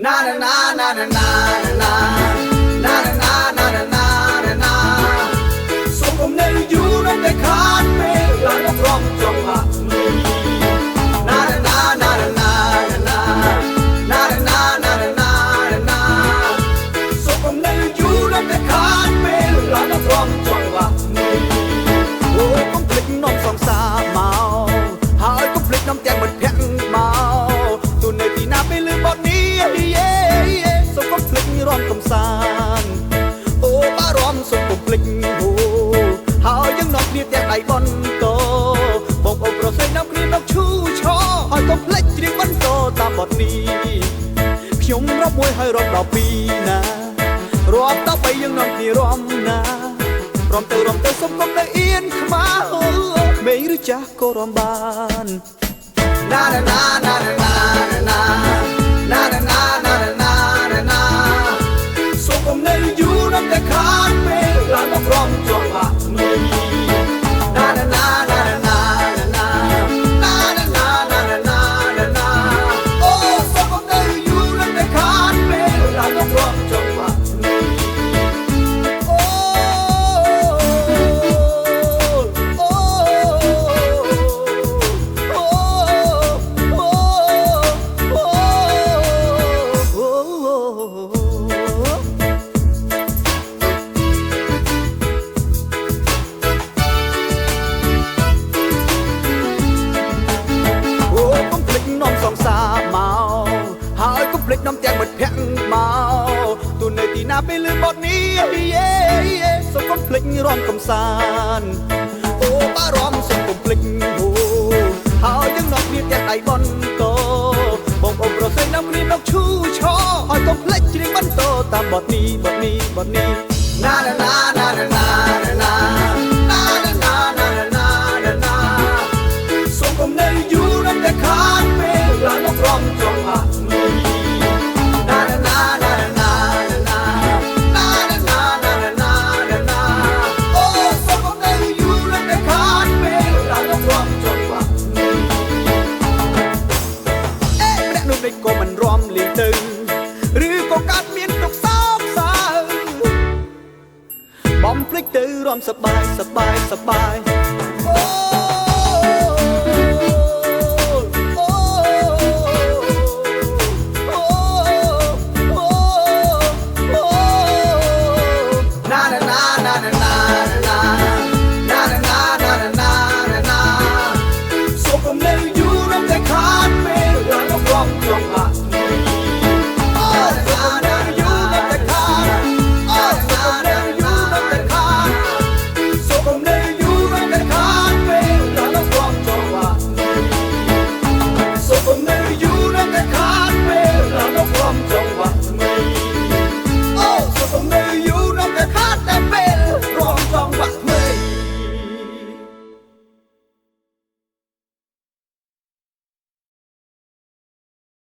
Na na na na na na na na na na na na na na សូមកុំនៅយូរនៅតែខាតពេលឡើងដល់ព្រមចង់ហាក់នេះ Na na na na na na na na na na na na សូមកុំនៅយូរនៅតែខាតពេលឡើងដល់ព្រមចង់ហាក់នេះអូកុំភ្លេចនំសង្សារមកហើយកុំភ្លេចនំទាំងមិត្តភក្តិមកទូនៅទីណាពេលលឺបទនេះសូមកុំភ្លេចរំកំសាន្តអូបារម្ភសូមកុំភ្លេចអូហើយយើងនាំគ្នាទាំងដៃបន្តបងប្អូនប្រស័យនាំគ្នាមកឈូឆោហើយកុំភ្លេចច្រៀងបន្តតាមបទនេះខ្ញុំរាប់1ហើយរាប់12ណារាប់ដល់3យើងនាំគ្នារាំណារំទៅសូមកុំនៅអៀនខ្មាស់អូមេឬចាស់ក៏រាំបាន Na na na na na na na na na na na na na សូមកុំនៅយូរនៅតែខាតពេលឡើងដល់ព្រមចង់ហាក់នេះ Na na na na na na na na na na na na na អូសូមកុំនៅយូរនៅតែខាតពេលឡើងដល់ព្រមចង់ហាក់នេះអូហើយកុំភ្លេចនំទាំងមិត្តភក្តិមកទូនៅទីណាពេលលឺបទនេះសូមកុំភ្លេចរំកំសាន្តអូបារម្ភសូមកុំភ្លេចអូហើយយើងនាំគ្នាទាំងដៃបន្តបងប្អូនប្រស័យនាំគ្នាមកឈូឆោហើយកុំភ្លេចច្រៀងបន្តតាមបទនេះ Na na na na na na na na na na na na na សូមកុំនៅយូរនៅតែខាតពេលឡើងដល់ព្រមចង់ហាក់នេះ Na na na na na na na na na na na អូសូមកុំនៅយូរនៅតែខាតពេលឡើងដល់ព្រមចង់ហាក់នេះអេម្នាក់នោះនេះក៏មិនរាំលេងទៅឬក៏កាត់មានទុកសោកសៅបំភ្លេចទៅរាំសប្បាយ